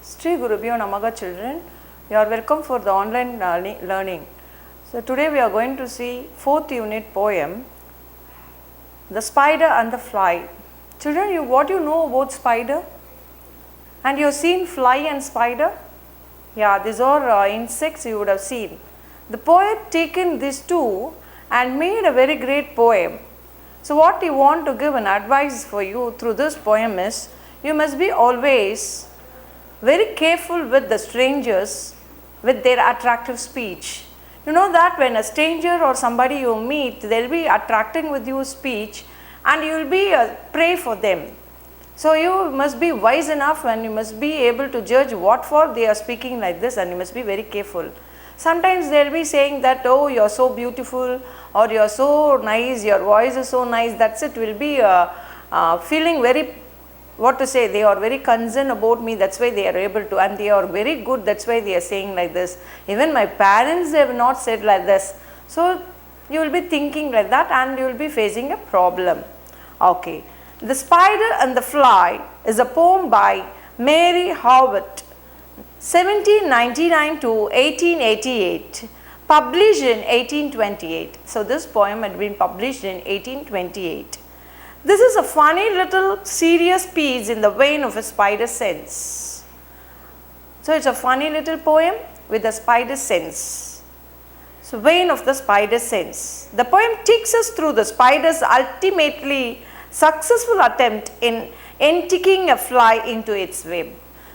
Sri Gurubhyo Namaha children, you are welcome for the online learning. So today we are going to see 4th unit poem, The Spider and the Fly. Children, what you know about spider? And you have seen fly and spider? Yeah, these are insects you would have seen. The poet taken these two and made a very great poem. So what he want to give an advice for you through this poem is, you must be always very careful with the strangers with their attractive speech. You know that when a stranger or somebody you meet, they will be attracting with your speech and you will be a prey for them. So you must be wise enough and you must be able to judge what for they are speaking like this, and you must be very careful. Sometimes they will be saying that, oh, you are so beautiful, or you are so nice, your voice is so nice, that's it, will be feeling very, what to say, they are very concerned about me, that's why they are able to, and they are very good, that's why they are saying like this. Even my parents, they have not said like this. So you will be thinking like that and you will be facing a problem. Okay. The Spider and the Fly is a poem by Mary Howitt, 1799 to 1888, published in 1828. So this poem had been published in 1828. This is a funny little serious piece in the vein of a spider sense. So it's a funny little poem with a spider sense. So vein of the spider sense. The poem takes us through the spider's ultimately successful attempt in enticking a fly into its web.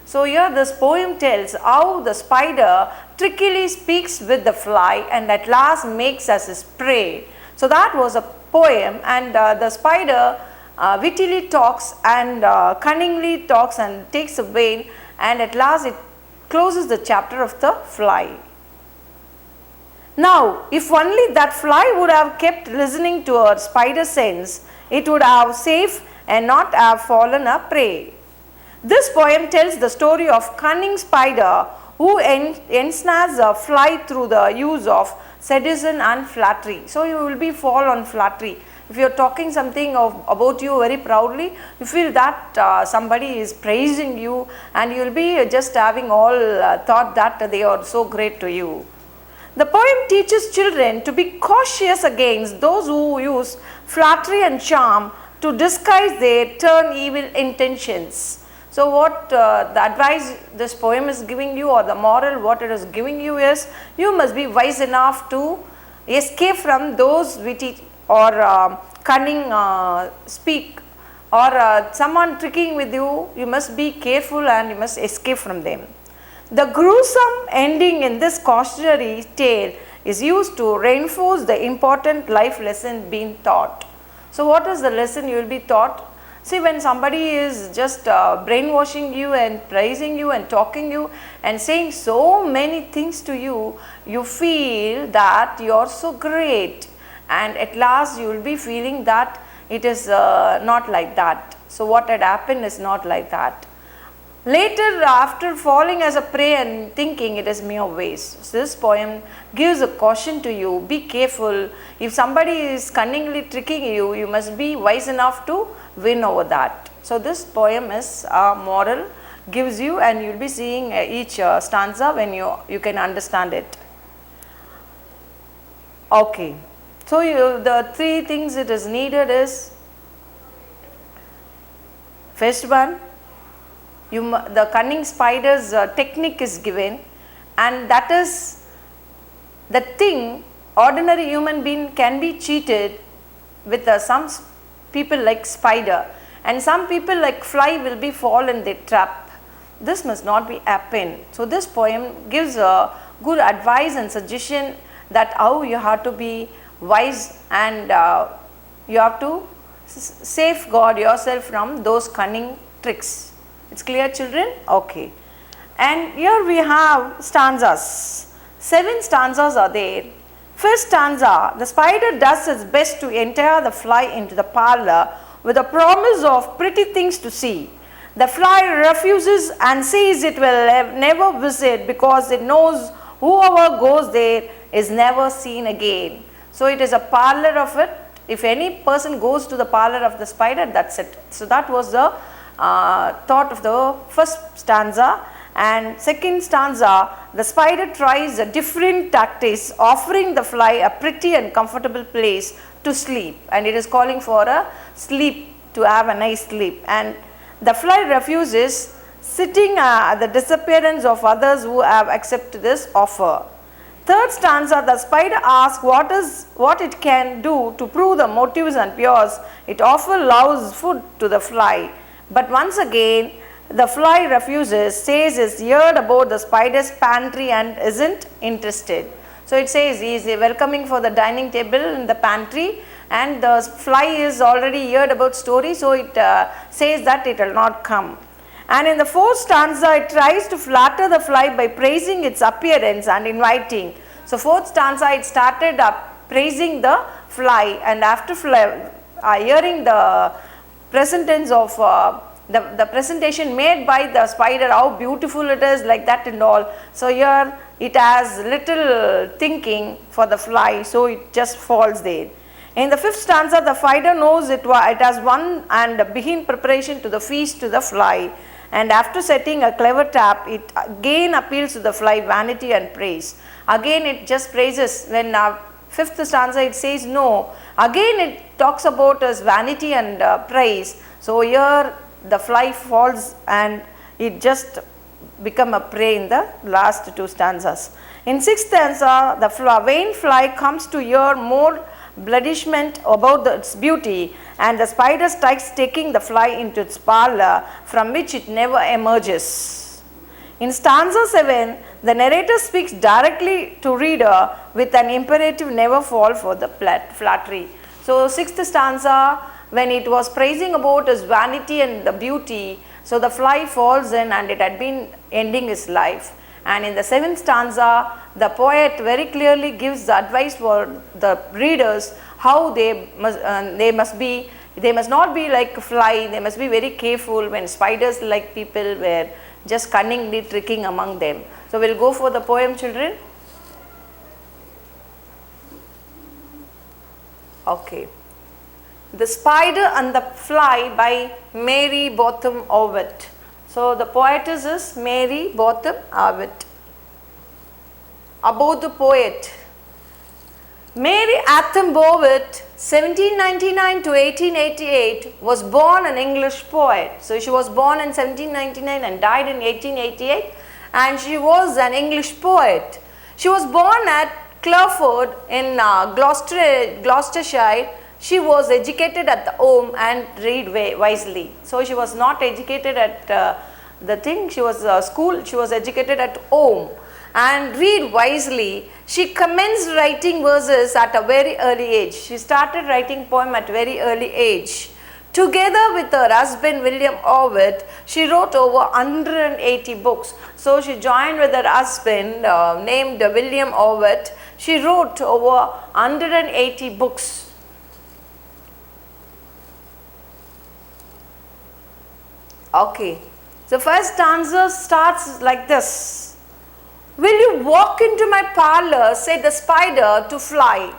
So here this poem tells how the spider trickily speaks with the fly and at last makes us his prey. So that was a poem, and the spider wittily talks and cunningly talks and takes a vein, and at last it closes the chapter of the fly. Now if only that fly would have kept listening to her spider sense, it would have safe and not have fallen a prey. This poem tells the story of cunning spider who ensnares a fly through the use of seduction and flattery. So you will be fall on flattery. If you are talking something about you very proudly, you feel that somebody is praising you, and you will be just having all thought that they are so great to you. The poem teaches children to be cautious against those who use flattery and charm to disguise their turn evil intentions. So what the advice this poem is giving you, or the moral what it is giving you, is you must be wise enough to escape from those witty or cunning speak, or someone tricking with you. You must be careful and you must escape from them. The gruesome ending in this cautionary tale is used to reinforce the important life lesson being taught. So what is the lesson you will be taught? See, when somebody is just brainwashing you and praising you and talking you and saying so many things to you, you feel that you are so great, and at last you will be feeling that it is not like that. So what had happened is not like that. Later, after falling as a prey and thinking it is mere waste. So this poem gives a caution to you, be careful. If somebody is cunningly tricking you, you must be wise enough to win over that. So this poem is moral, gives you, and you will be seeing each stanza when you can understand it. Okay. So the three things it is needed is, first one, the cunning spider's technique is given, and that is the thing ordinary human being can be cheated with some people like spider, and some people like fly will be fall in their trap. This must not be happen. So this poem gives a good advice and suggestion that how you have to be wise, and you have to safeguard yourself from those cunning tricks. It's clear, children? Okay. And here we have stanzas. 7 stanzas are there. First stanza, the spider does its best to enter the fly into the parlor with a promise of pretty things to see. The fly refuses and says it will never visit because it knows whoever goes there is never seen again. So it is a parlor of it. If any person goes to the parlor of the spider, that's it. So that was the thought of the first stanza, And second stanza, the spider tries a different tactics, offering the fly a pretty and comfortable place to sleep, and it is calling for a sleep, to have a nice sleep. And the fly refuses, citing the disappearance of others who have accepted this offer. Third stanza, the spider asks what it can do to prove the motives and pures. It often allows food to the fly, but once again the fly refuses, says is heard about the spider's pantry and isn't interested. So it says he is welcoming for the dining table in the pantry, and the fly is already heard about story, so it says that it will not come. And in the fourth stanza, it tries to flatter the fly by praising its appearance and inviting. So fourth stanza, it started up praising the fly, and after hearing the presentence of the presentation made by the spider, how beautiful it is, like that and all. So here it has little thinking for the fly, so it just falls there. In the fifth stanza, the spider knows it has won and begin preparation to the feast to the fly. And after setting a clever trap, it again appeals to the fly vanity and praise. Again it just praises. When fifth stanza it says no, again it talks about as vanity and praise. So here the fly falls and it just become a prey in the last two stanzas. In sixth stanza, the vain fly comes to hear more blandishment about its beauty, and the spider strikes, taking the fly into its parlor, from which it never emerges. In stanza 7, the narrator speaks directly to reader with an imperative never fall for the flattery. So sixth stanza, when it was praising about his vanity and the beauty, so the fly falls in and it had been ending his life. And in the seventh stanza, the poet very clearly gives the advice for the readers how they must not be like a fly, they must be very careful when spiders like people were just cunningly tricking among them. So we'll go for the poem, children. Okay. The Spider and the Fly by Mary Botham Ovett. So the poetess is Mary Botham Ovett. About the poet. Mary Atham Bovett, 1799 to 1888, was born an English poet. So she was born in 1799 and died in 1888, and she was an English poet. She was born at Clerford in Gloucestershire. She was educated at the home and read wisely. So she was not educated at she was school, she was educated at home and read wisely. She commenced writing verses at a very early age. She started writing poem at very early age. Together with her husband William Ovett, she wrote over 180 books. So she joined with her husband named William Ovett. She wrote over 180 books. Okay, so first stanza starts like this. Will you walk into my parlor, said the spider to fly.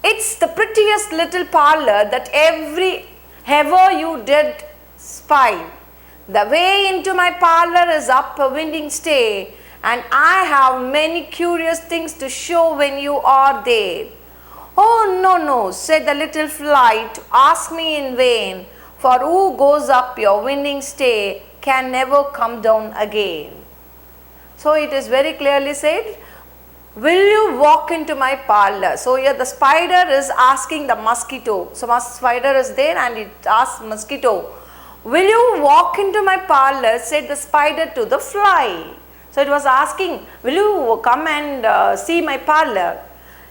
It's the prettiest little parlor that ever you did spy. The way into my parlor is up a winding stair, and I have many curious things to show when you are there. Oh, no, no, said the little fly, to ask me in vain. For who goes up your winding stair can never come down again. So it is very clearly said, will you walk into my parlor? So here the spider is asking the mosquito. So spider is there and it asks mosquito, will you walk into my parlor? Said the spider to the fly. So it was asking, will you come and see my parlor?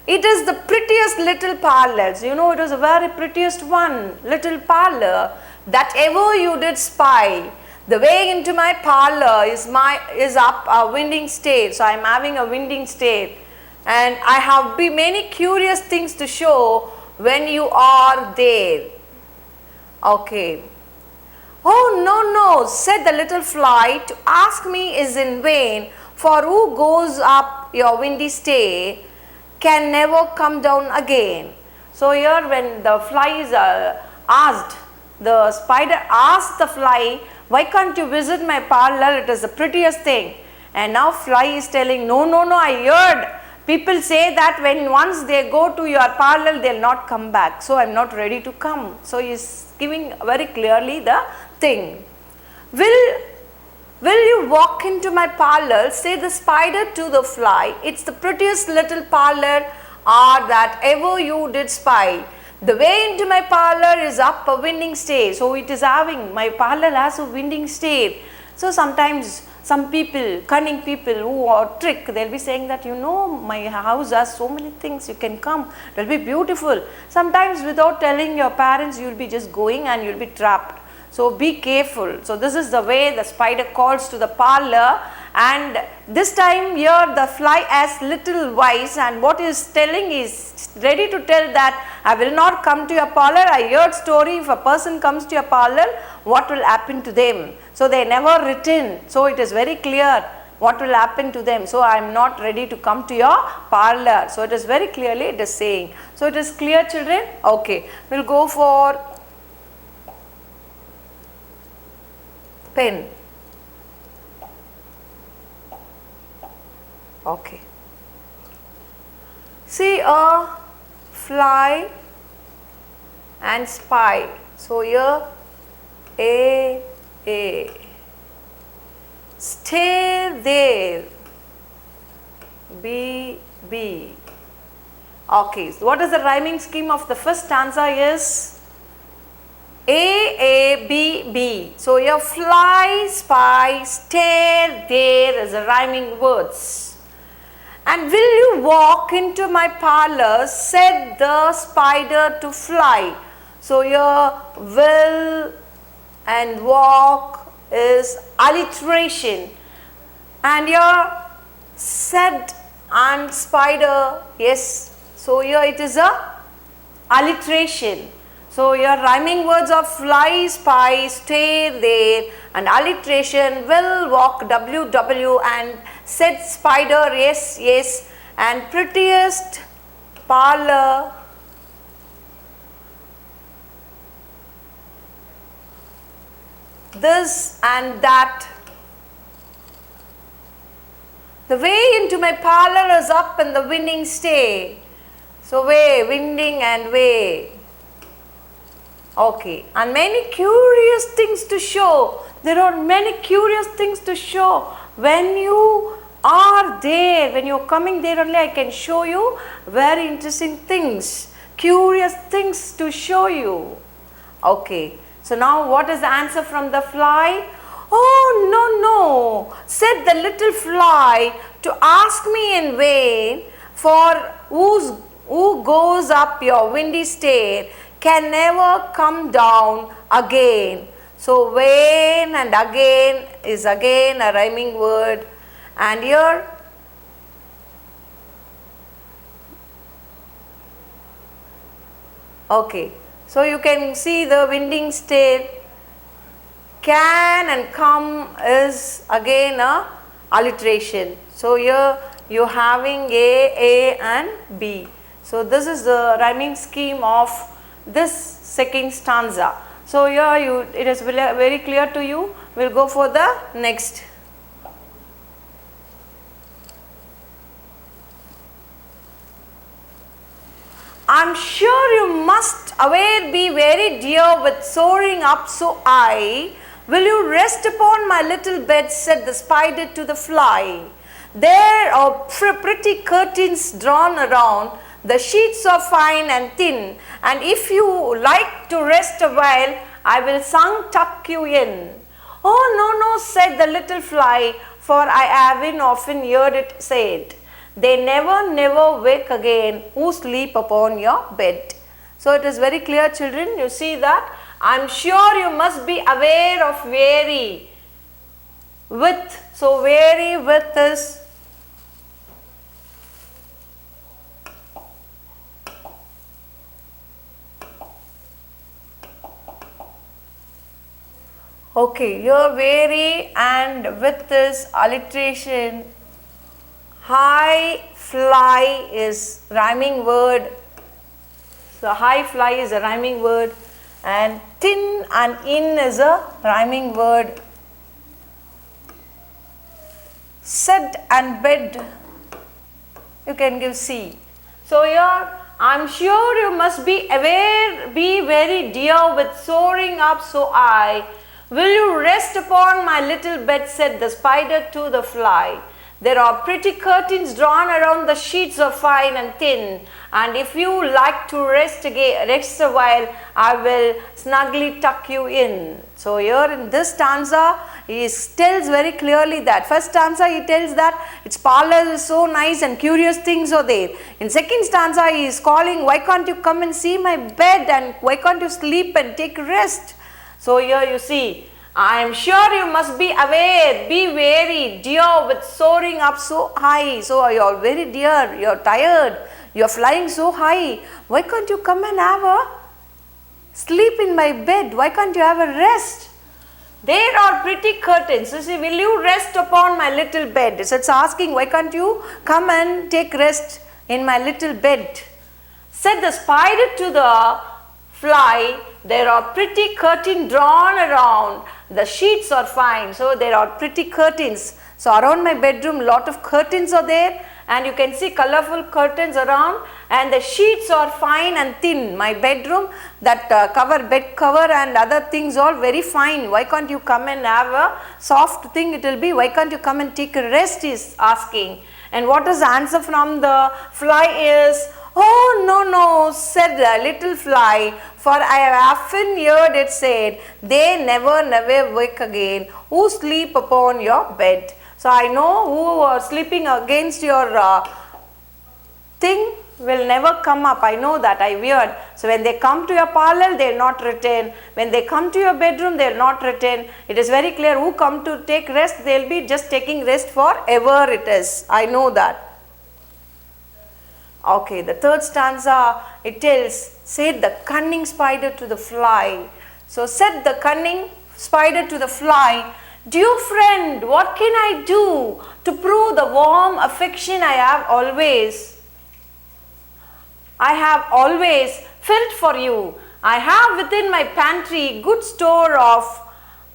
It is the prettiest little parlor. So, you know, it was a very prettiest one, little parlor that ever you did spy. The way into my parlor is up a winding stair. So I am having a winding stair, and I have many curious things to show when you are there. Okay. Oh, no, no, said the little fly, to ask me is in vain, for who goes up your windy stair can never come down again. So here when the fly is asked, the spider asked the fly, why can't you visit my parlor? It is the prettiest thing. And now fly is telling, no, no, no, I heard. People say that when once they go to your parlor, they'll not come back. So I'm not ready to come. So he's giving very clearly the thing. Will you walk into my parlor? Say the spider to the fly. It's the prettiest little parlor that ever you did spy. The way into my parlor is up a winding stair. So it is having, my parlor has a winding stair. So sometimes some people, cunning people who are trick, they'll be saying that, you know, my house has so many things, you can come, it will be beautiful. Sometimes without telling your parents, you'll be just going and you'll be trapped. So be careful. So this is the way the spider calls to the parlor, and this time here the fly has little wise, and what is telling is ready to tell that I will not come to your parlor. I heard story, if a person comes to your parlor, what will happen to them. So they never return. So it is very clear what will happen to them. So I am not ready to come to your parlor. So it is very clearly it is saying. So it is clear, children? Okay. We will go for pen. Okay. See a fly and spy. So here A. Stay there. B. Okay. So what is the rhyming scheme of the first stanza is A, So your fly, spy, stare, there is a rhyming words. And will you walk into my parlor, said the spider to fly. So your will and walk is alliteration. And your said and spider, yes. So here it is a alliteration. So your rhyming words of fly, spy, stay there, and alliteration, will, walk, WW, and said spider, yes, and prettiest parlor, this and that. The way into my parlor is up in the winding stair. So way, winding and way. Okay, and many curious things to show. There are many curious things to show. When you are there, when you are coming there only, I can show you very interesting things, curious things to show you. Okay, so now what is the answer from the fly? Oh, no, said the little fly, to ask me in vain, for who goes up your windy stair can never come down again. So vain and again is again a rhyming word, and here okay, so you can see the winding stair, can and come is again a alliteration. So here you having A and B. So this is the rhyming scheme of this second stanza. So here it is very clear to you. We'll go for the next. I'm sure you must aware be very dear with soaring up so high. Will you rest upon my little bed, said the spider to the fly. There are pretty curtains drawn around, the sheets are fine and thin, and if you like to rest a while, I will tuck you in. Oh, no, said the little fly, for I have often heard it said, they never wake again who sleep upon your bed. So it is very clear, children. You see that? I am sure you must be aware of weary. With. So weary with is okay, here weary and with is alliteration. High fly is rhyming word. So high fly is a rhyming word. and tin and in is a rhyming word. Set and bed, you can give C. So here I am sure you must be aware, be very dear with soaring up so high. Will you rest upon my little bed, said the spider to the fly. There are pretty curtains drawn around the sheets of fine and thin, and if you like to rest a while, I will snugly tuck you in. So here in this stanza, he tells very clearly that. First stanza he tells that its parlor is so nice and curious things are there. In second stanza he is calling, why can't you come and see my bed, and why can't you sleep and take rest. So here you see, I am sure you must be aware, be wary, dear with soaring up so high. So you are very dear, you are tired, you are flying so high. Why can't you come and have a sleep in my bed? Why can't you have a rest? There are pretty curtains. You see, will you rest upon my little bed? So it's asking, why can't you come and take rest in my little bed? Said the spider to the fly, there are pretty curtains drawn around. The sheets are fine. So there are pretty curtains. So around my bedroom, lot of curtains are there, and you can see colorful curtains around, and the sheets are fine and thin. My bedroom, that bed cover and other things are very fine. Why can't you come and have a soft thing? It will be, why can't you come and take a rest, is asking. And what is the answer from the fly is, oh no, said the little fly, for I have often heard it said, they never wake again who sleep upon your bed. So I know who are sleeping against your thing will never come up. I know that, I heard. So when they come to your parlor, they will not return. When they come to your bedroom, they will not return. It is very clear, who come to take rest, they will be just taking rest forever it is. I know that. Okay, the third stanza, it tells, said the cunning spider to the fly. So said the cunning spider to the fly, dear friend, what can I do to prove the warm affection I have always felt for you? I have within my pantry good store of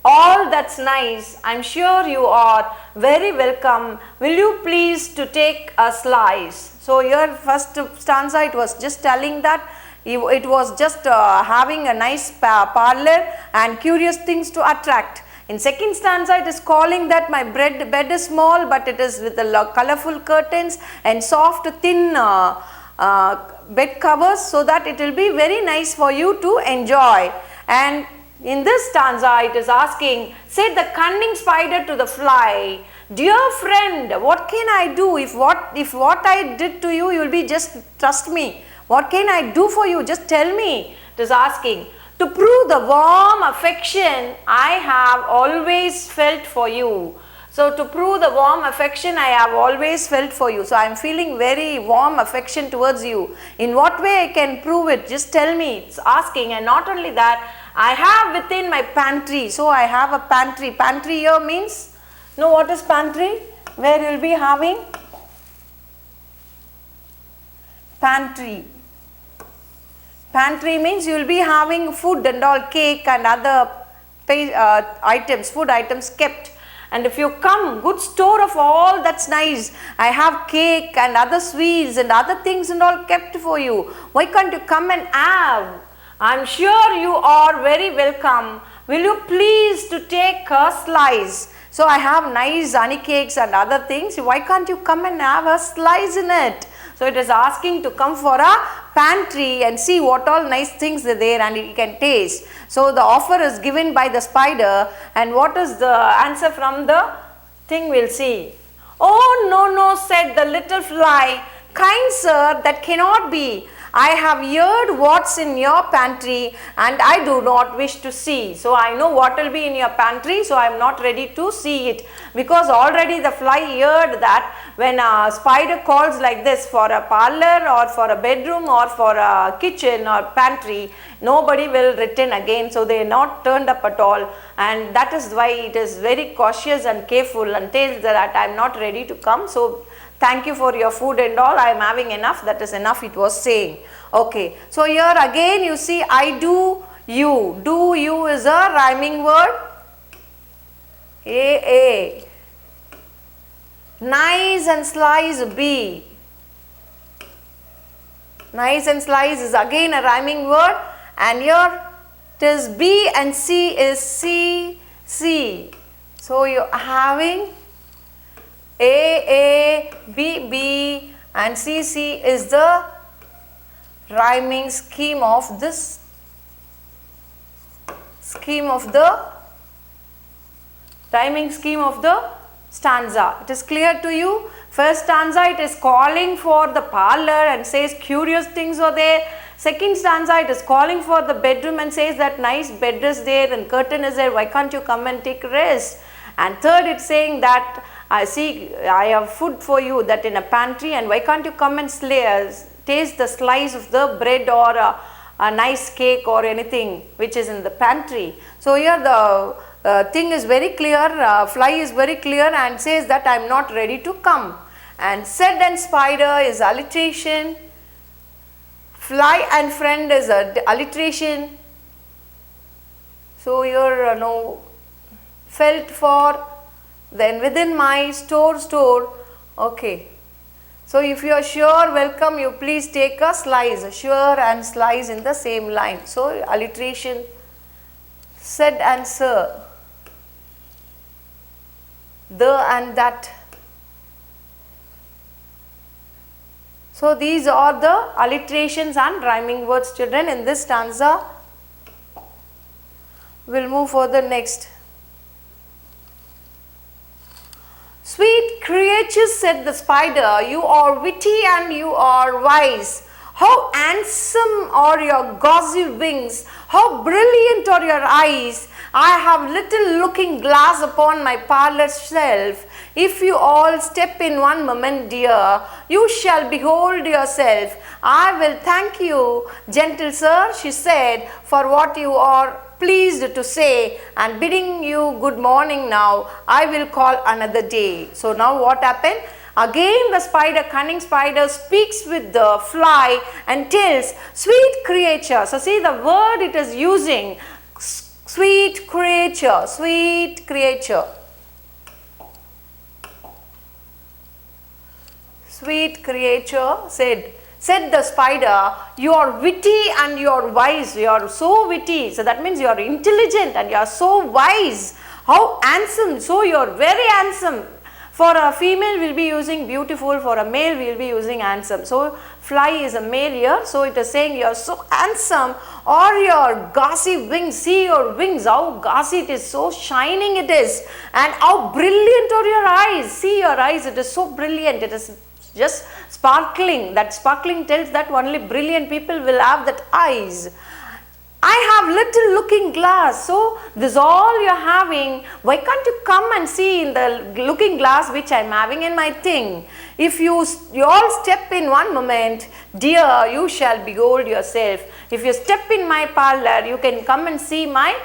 all that's nice. I'm sure you are very welcome. Will you please to take a slice? So here first stanza, it was just telling that it was just having a nice parlor and curious things to attract. In second stanza, it is calling that my bed is small, but it is with the colorful curtains and soft thin bed covers, so that it will be very nice for you to enjoy. And in this stanza, it is asking, said the cunning spider to the fly, dear friend, what can I do? If what I did to you, you will be just trust me. What can I do for you? Just tell me. It is asking, to prove the warm affection I have always felt for you. So to prove the warm affection I have always felt for you. So I am feeling very warm affection towards you. In what way I can prove it? Just tell me. It's asking. And not only that, I have within my pantry. So I have a pantry. Pantry here means, know what is pantry? Where you will be having pantry. Pantry means you will be having food and all, cake and other items, food items kept. And if you come, good store of all that's nice. I have cake and other sweets and other things and all kept for you. Why can't you come and have? I'm sure you are very welcome. Will you please to take a slice? So I have nice honey cakes and other things. Why can't you come and have a slice in it? So it is asking to come for a pantry and see what all nice things are there and you can taste. So the offer is given by the spider, and what is the answer from the thing we'll see. Oh no, said the little fly, kind sir, that cannot be. I have heard what's in your pantry and I do not wish to see. So I know what will be in your pantry, so I am not ready to see it, because already the fly heard that when a spider calls like this for a parlor or for a bedroom or for a kitchen or pantry, nobody will return again. So they are not turned up at all, and that is why it is very cautious and careful and tells that I am not ready to come. So thank you for your food and all, I am having enough, that is enough, it was saying. Okay, so here again you see I do, you. Do you is a rhyming word. A. Nice and slice B. Nice and slice is again a rhyming word, and here it is B and C is C. So you are having A, B, and C is the rhyming scheme of this rhyming scheme of the stanza. It is clear to you? First stanza, it is calling for the parlor and says curious things are there. Second stanza, it is calling for the bedroom and says that nice bed is there and curtain is there, why can't you come and take rest? And third, it's saying that I have food for you that in a pantry, and why can't you come and taste the slice of the bread or a nice cake or anything which is in the pantry. So here the thing is very clear, fly is very clear and says that I am not ready to come. And said and spider is alliteration, fly and friend is alliteration. So here no felt for, then within my store, okay. So if you are sure, welcome, you please take a slice, sure and slice in the same line. So alliteration, said and sir, the and that. So these are the alliterations and rhyming words, children, in this stanza. We'll move further next. Sweet creatures, said the spider, you are witty and you are wise. How handsome are your gauzy wings, how brilliant are your eyes. I have little looking glass upon my parlour shelf. If you all step in one moment, dear, you shall behold yourself. I will thank you, gentle sir, she said, for what you are pleased to say, and bidding you good morning now, I will call another day. So now what happened? Again the spider, cunning spider, speaks with the fly and tells, sweet creature. So see the word it is using, sweet creature, sweet creature. Sweet creature, said the spider, you are witty and you are wise. You are so witty. So that means you are intelligent and you are so wise. How handsome. So you are very handsome. For a female we will be using beautiful, for a male we will be using handsome. So fly is a male here. So it is saying you are so handsome, or your gauzy wings. See your wings, how gauzy it is, so shining it is, and how brilliant are your eyes. See your eyes, it is so brilliant. It is just sparkling. That sparkling tells that only brilliant people will have that eyes. I have little looking glass. So this all you are having. Why can't you come and see in the looking glass which I am having in my thing? If you all step in one moment, dear, you shall behold yourself. If you step in my parlour, you can come and see my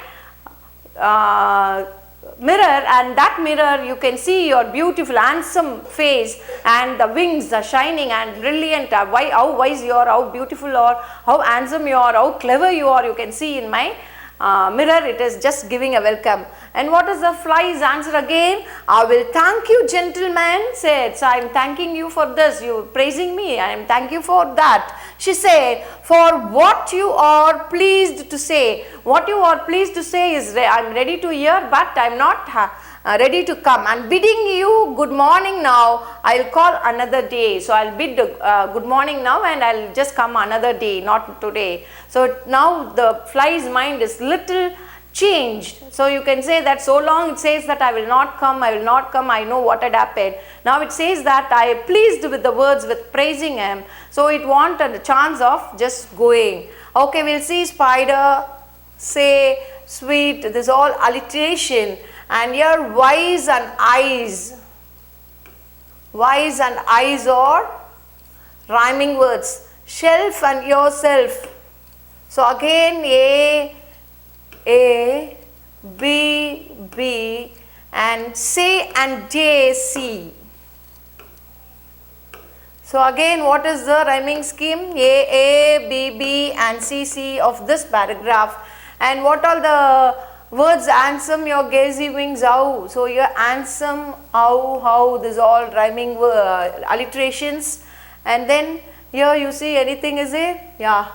mirror, and that mirror you can see your beautiful handsome face, and the wings are shining and brilliant. How wise you are, how beautiful you are, how handsome you are, how clever you are, you can see in my mirror. It is just giving a welcome. And what is the fly's answer again? I will thank you, gentleman, said. So I am thanking you for this, you are praising me, I am thank you for that. She said, for what you are pleased to say. What you are pleased to say is I am ready to hear, but I am not ready to come. And bidding you good morning now, I will call another day. So I will bid good morning now, and I will just come another day, not today. So now the fly's mind is little changed. So you can say that so long it says that I will not come, I know what had happened. Now it says that I am pleased with the words, with praising him. So it wanted a chance of just going. Okay, we'll see spider, say, sweet, this is all alliteration. And here wise and eyes. Wise and eyes are rhyming words. Shelf and yourself. So again A, B, and say and day, see. So again, what is the rhyming scheme? A, B, and C of this paragraph. And what are the words? Handsome your gazy wings, how? So your handsome, how, this all rhyming alliterations. And then here you see anything is there? Yeah,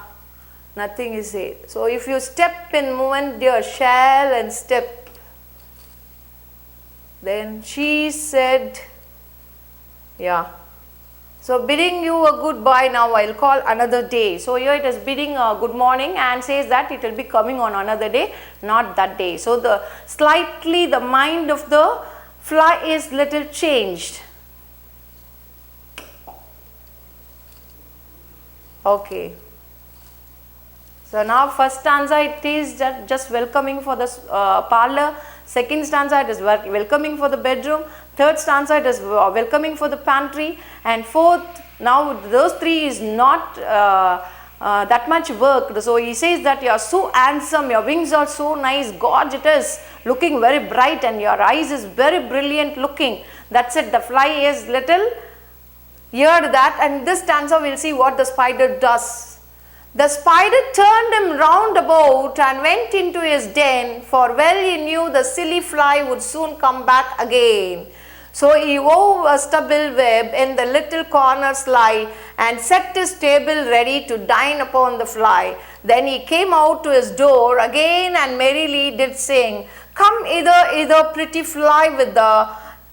nothing is there. So if you step in movement, dear, shall and step. Then she said, yeah. So bidding you a goodbye, now I will call another day. So here it is bidding a good morning and says that it will be coming on another day, not that day. So the slightly the mind of the fly is little changed. Okay. So now first stanza it is just welcoming for the parlor. Second stanza it is welcoming for the bedroom. Third stanza it is welcoming for the pantry. And fourth, now those three is not that much work. So he says that you are so handsome, your wings are so nice, gorge it is, looking very bright, and your eyes is very brilliant looking. That's it, the fly is little heard that. And this stanza we will see what the spider does. The spider turned him round about and went into his den, for well he knew the silly fly would soon come back again. So he wove a stubble web in the little corner sly, and set his table ready to dine upon the fly. Then he came out to his door again and merrily did sing, "Come hither, pretty fly with the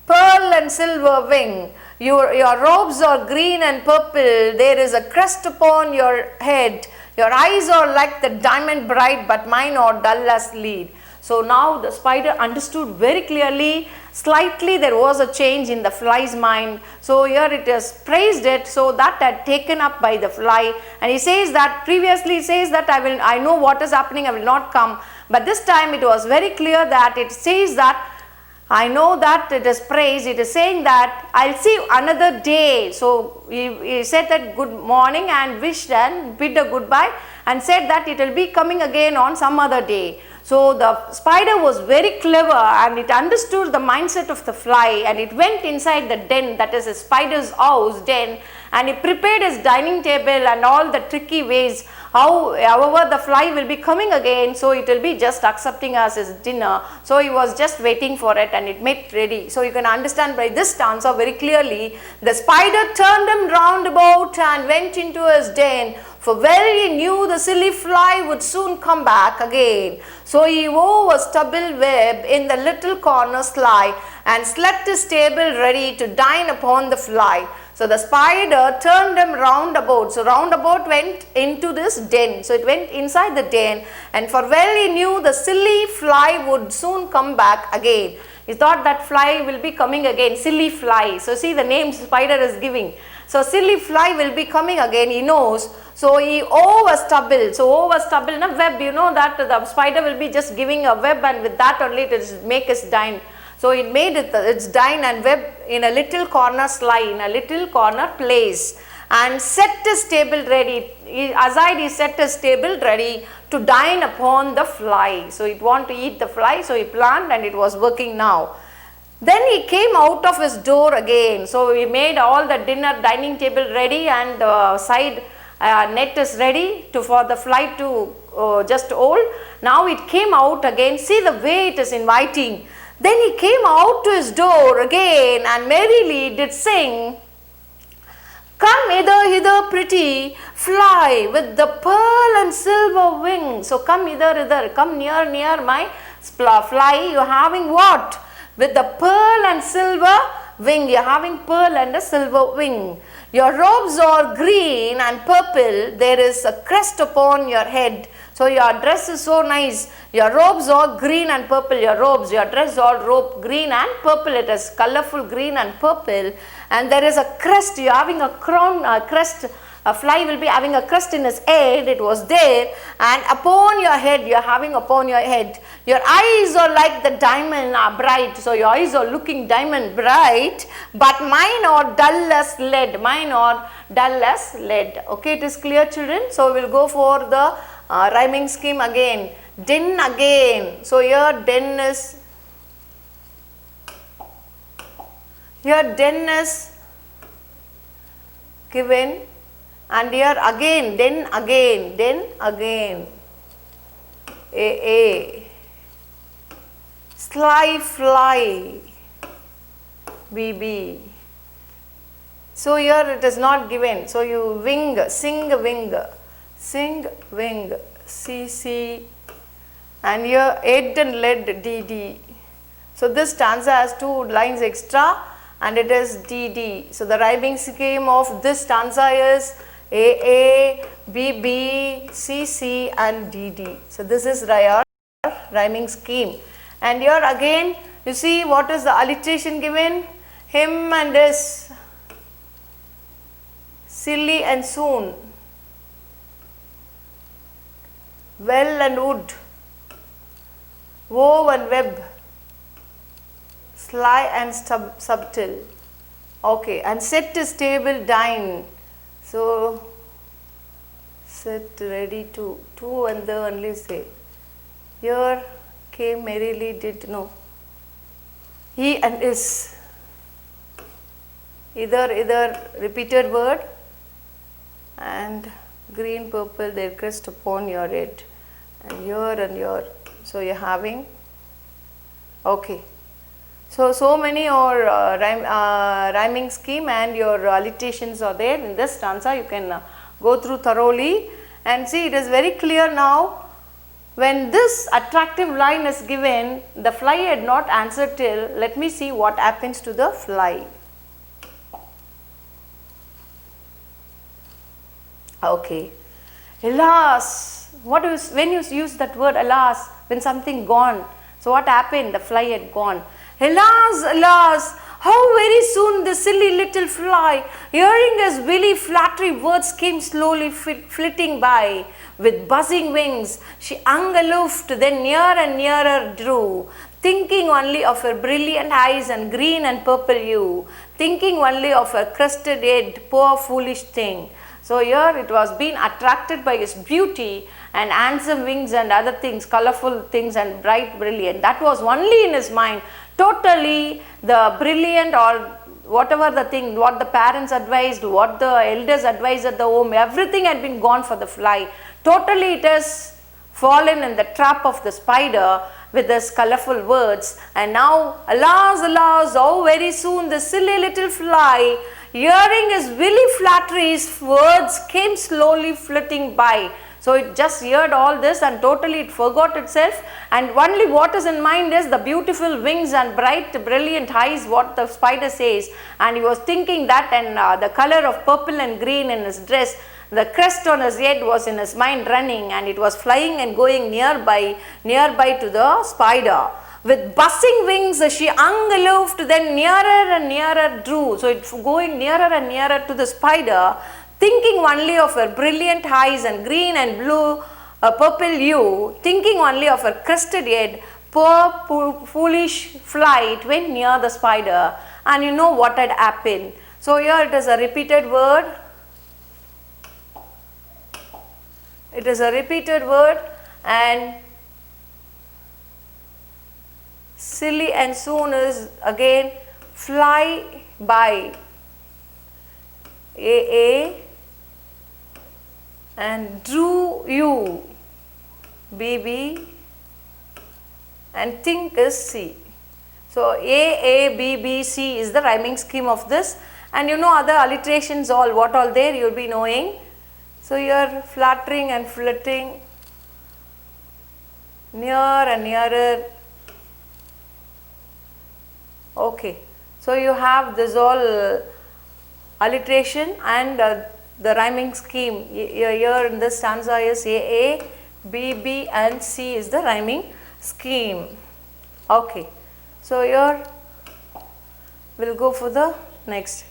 pearl and silver wing. Your robes are green and purple, there is a crest upon your head. Your eyes are like the diamond bright, but mine are dull as lead." So now the spider understood very clearly, slightly there was a change in the fly's mind. So here it is praised it, so that had taken up by the fly. And he says that previously he says that I know what is happening, I will not come. But this time it was very clear that it says that I know that it is praise, it is saying that I'll see you another day. So he said that good morning and wished and bid a goodbye and said that it will be coming again on some other day. So the spider was very clever and it understood the mindset of the fly, and it went inside the den, that is a spider's house den, and he prepared his dining table and all the tricky ways. However, the fly will be coming again, so it will be just accepting as his dinner. So he was just waiting for it and it made ready. So you can understand by this stanza very clearly, the spider turned him round about and went into his den, for well he knew the silly fly would soon come back again. So he wove a stubble web in the little corner sly, and set his table ready to dine upon the fly. So the spider turned him round about. So round about went into this den. So it went inside the den, and for well he knew the silly fly would soon come back again. He thought that fly will be coming again, silly fly. So see the name spider is giving. So silly fly will be coming again, he knows. So he wove a stubble. So wove a stubble in a web, you know that the spider will be just giving a web, and with that only it is make its dine. So it made its dine and web in a little corner sly, in a little corner place, and set his table ready. Aside he set his table ready to dine upon the fly. So it want to eat the fly, so he planned and it was working now. Then he came out of his door again. So he made all the dining table ready, and the side net is ready for the fly to just hold. Now it came out again. See the way it is inviting. Then he came out to his door again and merrily did sing, "Come hither, pretty fly with the pearl and silver wing." So come hither, come near my fly. You are having what? With the pearl and silver wing. You are having pearl and a silver wing. Your robes are green and purple. There is a crest upon your head. So your dress is so nice. Your robes are green and purple. Your dress are robe green and purple. It is colorful green and purple. And there is a crest. You are having a crown, a crest. A fly will be having a crest in his head. It was there. And upon your head, you are having upon your head. Your eyes are like the diamond bright. So your eyes are looking diamond bright. But mine are dull as lead. Mine are dull as lead. Okay, it is clear, children. So we will go for the rhyming scheme again. Den again. So here den is given, and here again den again. A. Sly fly, B. So here it is not given. So you wing, sing wing, C. And here head and lead, D. So this stanza has 2 lines extra and it is D. So the rhyming scheme of this stanza is A, B, C and D. So this is your rhyming scheme. And here again you see what is the alliteration given? Him and his, silly and soon, well and wood, wove and web, sly and subtle. Okay, and set is table, dine. So set, ready to, and the only say. Here came merrily, did know. He and his, either repeated word and green, purple, their crest upon your head, and your. So you're having, okay. So many your rhyming scheme and your alliterations are there in this stanza. You can go through thoroughly and see it is very clear now. When this attractive line is given, the fly had not answered till. Let me see what happens to the fly. Okay. Alas, when you use that word alas, when something gone, so what happened? The fly had gone. Alas, how very soon the silly little fly, hearing his willy flattery words, came slowly flitting by. With buzzing wings, she hung aloof, then near and nearer drew, thinking only of her brilliant eyes and green and purple hue, thinking only of her crested head, poor foolish thing. So here it was being attracted by his beauty and handsome wings and other things, colorful things and bright, brilliant. That was only in his mind. Totally the brilliant or whatever the thing, what the parents advised, what the elders advised at the home, everything had been gone for the fly. Totally it has fallen in the trap of the spider with his colorful words. And now, alas, how very soon the silly little fly, hearing his willy flattery's words, came slowly flitting by. So it just heard all this and totally it forgot itself, and only what is in mind is the beautiful wings and bright brilliant eyes, what the spider says, and he was thinking that, and the color of purple and green in his dress, the crest on his head was in his mind running, and it was flying and going nearby to the spider. With buzzing wings she hung aloof, then nearer and nearer drew. So it's going nearer and nearer to the spider, thinking only of her brilliant eyes and green and blue, purple hue, thinking only of her crested head, poor foolish flight went near the spider. And you know what had happened. So here it is a repeated word. It is a repeated word, and silly and soon is again fly by. A and drew you, B, and think is C. So A, B, C is the rhyming scheme of this, and you know other alliterations all, what all there you will be knowing. So here flattering and flitting, near and nearer. Okay, so you have this all alliteration and the rhyming scheme. Here in this stanza is A, B, and C is the rhyming scheme. Okay, so here we'll go for the next.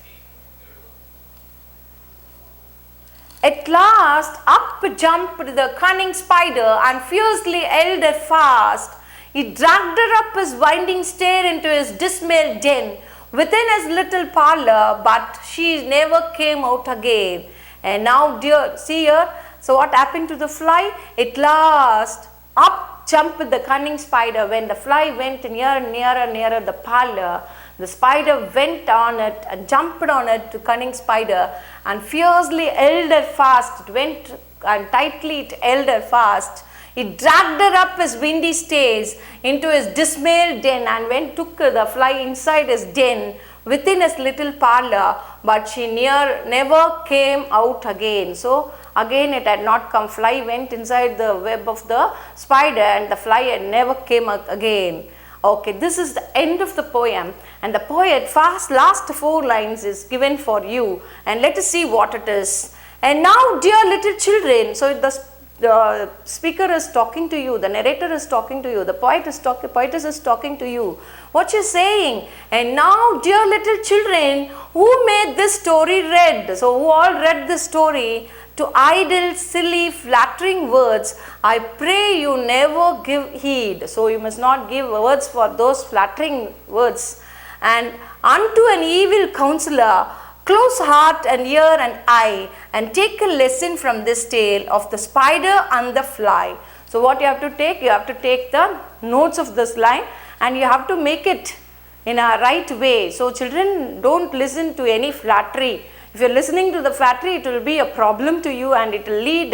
At last up jumped the cunning spider and fiercely held her fast. He dragged her up his winding stair into his dismal den within his little parlor, but she never came out again. And now, dear, see here, so what happened to the fly? At last up jumped the cunning spider. When the fly went nearer the parlor, the spider went on it and jumped on it, to cunning spider, and fiercely held her fast. It went and tightly it held her fast. He dragged her up his windy stairs into his dismal den and took the fly inside his den within his little parlor, but she never came out again. So again it had not come. Fly went inside the web of the spider and the fly had never came out again. Okay, this is the end of the poem, and the poet last 4 lines is given for you, and let us see what it is. And now, dear little children, so the speaker is talking to you, the narrator is talking to you, the poetess is talking to you. What she's saying, and now, dear little children, who made this story read? So who all read this story? To idle, silly, flattering words, I pray you never give heed. So you must not give words for those flattering words. And unto an evil counselor, close heart and ear and eye, and take a lesson from this tale of the spider and the fly. So what you have to take? You have to take the notes of this line and you have to make it in a right way. So children, don't listen to any flattery. If you are listening to the flattery, it will be a problem to you and it will lead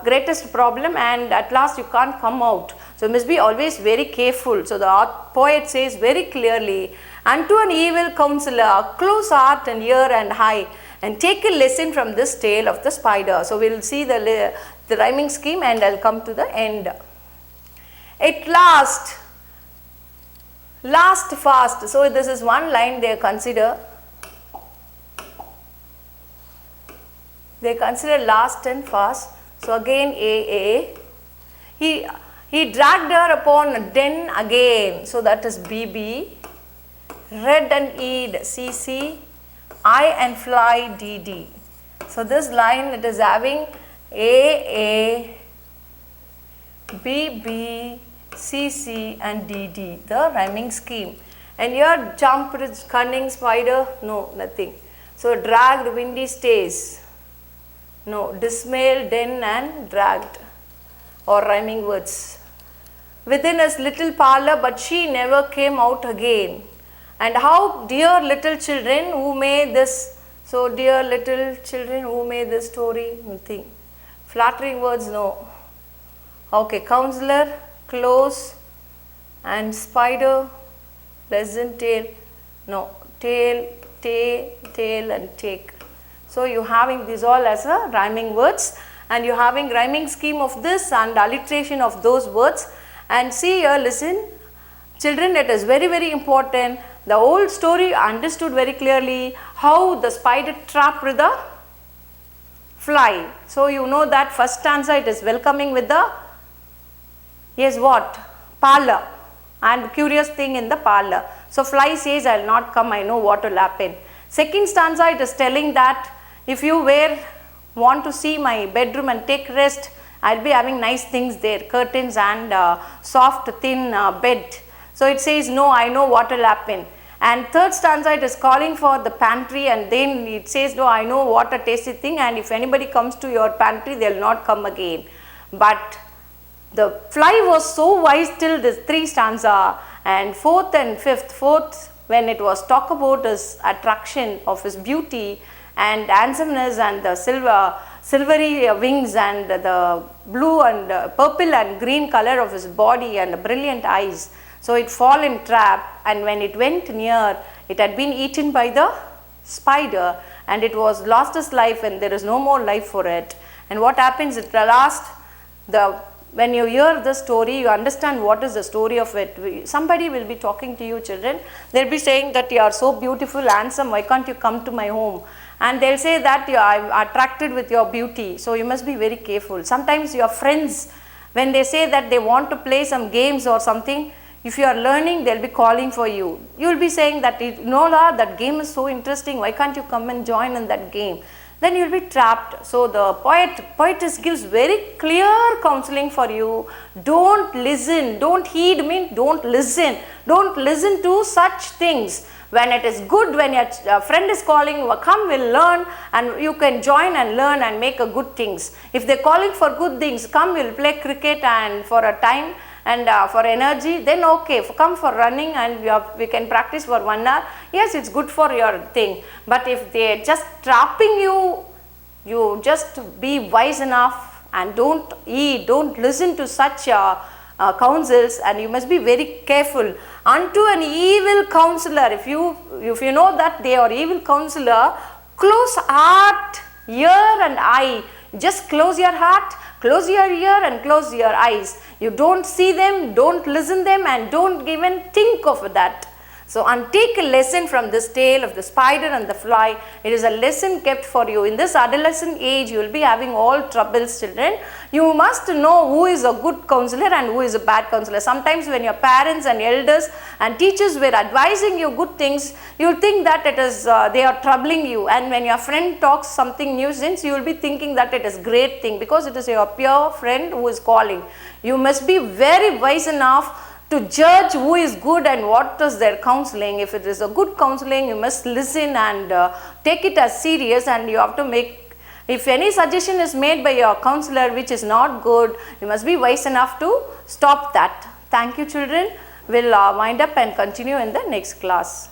greatest problem, and at last you can't come out. So you must be always very careful. So the poet says very clearly, unto an evil counselor, close heart and ear and eye, and take a lesson from this tale of the spider. So we will see the rhyming scheme and I will come to the end. At last fast. So this is one line they consider. They consider last and fast. So again A. He dragged her upon a den again. So that is BB. Read and eed CC. I and fly DD. So this line, it is having A, BB, CC and DD, the rhyming scheme. And here jumped cunning spider, no, nothing. So dragged, windy stays. No, dismal, den and dragged, or rhyming words. Within his little parlor, but she never came out again. And how, dear little children, who made this? So, dear little children, who made this story? Nothing. Flattering words, no. Okay, counselor, close, and spider, pleasant tale, no. Tail, and take. So you having these all as a rhyming words, and you having rhyming scheme of this and alliteration of those words. And see here, listen, children, it is very, very important. The whole story understood very clearly how the spider trapped the fly. So you know that first stanza, it is welcoming with the, yes, what? Parlor, and curious thing in the parlor. So fly says, I will not come, I know what will happen. Second stanza, it is telling that if you want to see my bedroom and take rest, I will be having nice things there, curtains and soft thin bed. So it says, no, I know what will happen. And third stanza, it is calling for the pantry, and then it says, no, I know what a tasty thing, and if anybody comes to your pantry, they will not come again. But the fly was so wise till this 3 stanza, and fourth and fifth, when it was talk about his attraction of his beauty and handsomeness and the silvery wings and the blue and purple and green color of his body and the brilliant eyes. So it fall in trap, and when it went near, it had been eaten by the spider and it was lost its life, and there is no more life for it. And what happens at the last, when you hear the story, you understand what is the story of it. Somebody will be talking to you, children. They'll be saying that you are so beautiful, handsome, why can't you come to my home? And they'll say that you are attracted with your beauty. So you must be very careful. Sometimes your friends, when they say that they want to play some games or something, if you are learning, they'll be calling for you. You will be saying that, Nola, that game is so interesting, why can't you come and join in that game? Then you will be trapped. So the poetess gives very clear counseling for you. Don't listen, don't heed means don't listen. Don't listen to such things. When it is good, when your friend is calling, come, we'll learn, and you can join and learn and make a good things. If they're calling for good things, come, we'll play cricket and for a time and for energy, then okay, come for running and we can practice for 1 hour. Yes, it's good for your thing. But if they're just trapping you, you just be wise enough and don't listen to such counsels, and you must be very careful. Unto an evil counselor, if you know that they are evil counselor, close heart, ear and eye. Just close your heart, close your ear and close your eyes. You don't see them, don't listen them, and don't even think of that. So, and take a lesson from this tale of the spider and the fly. It is a lesson kept for you. In this adolescent age, you will be having all troubles, children. You must know who is a good counselor and who is a bad counselor. Sometimes when your parents and elders and teachers were advising you good things, you will think that it is they are troubling you. And when your friend talks something nuisance, you will be thinking that it is great thing, because it is your pure friend who is calling. You must be very wise enough to judge who is good and what is their counseling. If it is a good counseling, you must listen and take it as serious, and you have to make, if any suggestion is made by your counselor which is not good, you must be wise enough to stop that. Thank you, children. We'll wind up and continue in the next class.